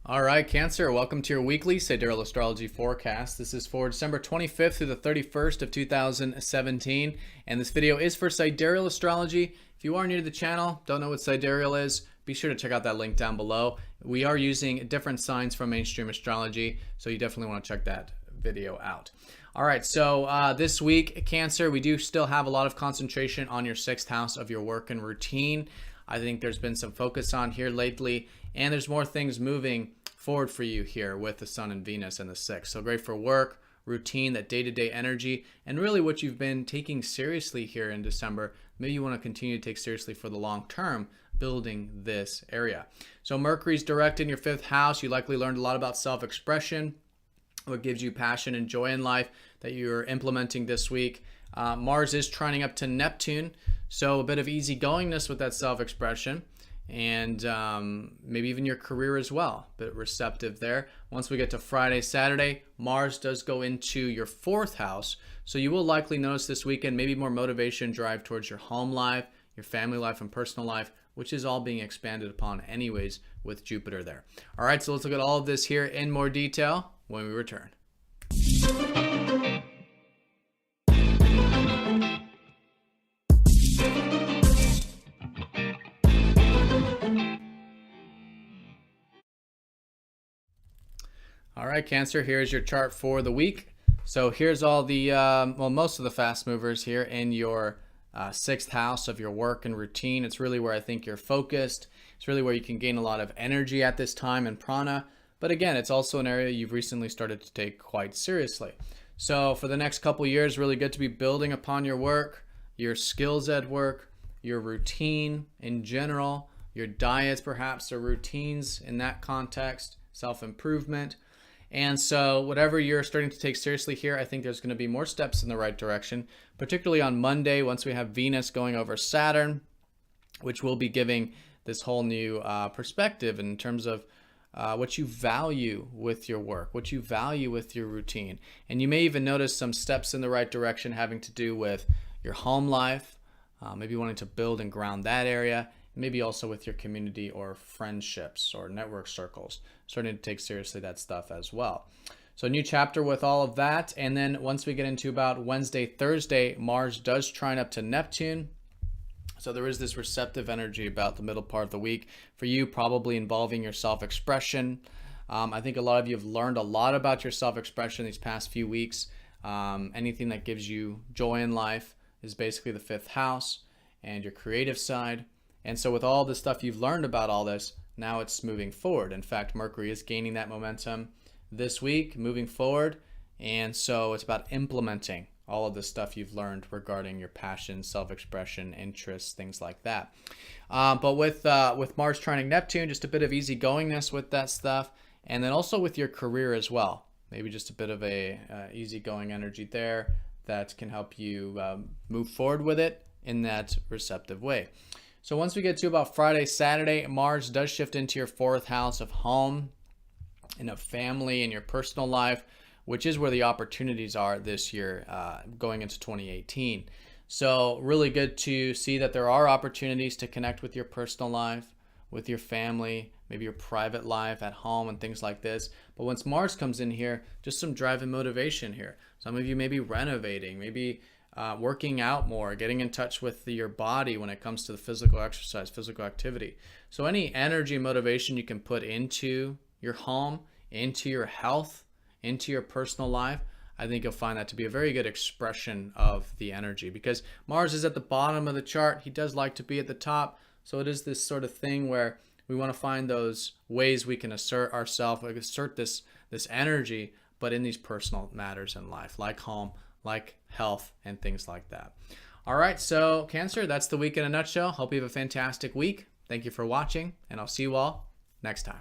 All right, Cancer, welcome to your weekly Sidereal Astrology forecast. This is for December 25th through the 31st of 2017, and this video is for Sidereal Astrology. If you are new to the channel, don't know what Sidereal is, be sure to check out that link down below. We are using different signs from mainstream astrology, so you definitely want to check that video out. All right, so this week, Cancer, we do still have a lot of concentration on your 6th house of your work and routine. I think there's been some focus on here lately, and there's more things moving forward for you here with the Sun and Venus in the 6th. So great for work, routine, that day-to-day energy, and really what you've been taking seriously here in December. Maybe you want to continue to take seriously for the long term, building this area. So Mercury's direct in your 5th house. You likely learned a lot about self-expression, what gives you passion and joy in life that you're implementing this week. Mars is trining up to Neptune, so a bit of easygoingness with that self-expression, and maybe even your career as well, a bit receptive there. Once we get to Friday, Saturday, Mars does go into your 4th house, so you will likely notice this weekend maybe more motivation, drive towards your home life, your family life, and personal life, which is all being expanded upon anyways with Jupiter there. All right, so let's look at all of this here in more detail when we return. All right, Cancer, here's your chart for the week. So here's all the, most of the fast movers here in your 6th house of your work and routine. It's really where I think you're focused. It's really where you can gain a lot of energy at this time and prana. But again, it's also an area you've recently started to take quite seriously. So for the next couple years, really good to be building upon your work, your skills at work, your routine in general, your diets perhaps, or routines in that context, self-improvement. And so whatever you're starting to take seriously here, I think there's going to be more steps in the right direction, particularly on Monday once we have Venus going over Saturn, which will be giving this whole new perspective in terms of what you value with your work, what you value with your routine. And you may even notice some steps in the right direction having to do with your home life, maybe wanting to build and ground that area, maybe also with your community or friendships or network circles, starting to take seriously that stuff as well. So a new chapter with all of that. And then once we get into about Wednesday, Thursday, Mars does trine up to Neptune. So there is this receptive energy about the middle part of the week for you, probably involving your self-expression. I think a lot of you have learned a lot about your self-expression these past few weeks. Anything that gives you joy in life is basically the 5th house and your creative side. And so with all the stuff you've learned about all this, now it's moving forward. In fact, Mercury is gaining that momentum this week, moving forward. And so it's about implementing all of the stuff you've learned regarding your passion, self-expression, interests, things like that. But with Mars trining Neptune, just a bit of easygoingness with that stuff. And then also with your career as well. Maybe just a bit of a easygoing energy there that can help you move forward with it in that receptive way. So once we get to about Friday, Saturday, Mars does shift into your 4th house of home and of family and your personal life, which is where the opportunities are this year going into 2018. So really good to see that there are opportunities to connect with your personal life, with your family, maybe your private life at home and things like this. But once Mars comes in here, just some drive and motivation here. Some of you may be renovating, maybe working out more, getting in touch with your body when it comes to the physical exercise, physical activity. So any energy and motivation you can put into your home, into your health, into your personal life, I think you'll find that to be a very good expression of the energy, because Mars is at the bottom of the chart. He does like to be at the top. So it is this sort of thing where we want to find those ways we can assert ourselves, like assert this energy, but in these personal matters in life, like home, like health, and things like that. All right, so Cancer, that's the week in a nutshell. Hope you have a fantastic week. Thank you for watching, and I'll see you all next time.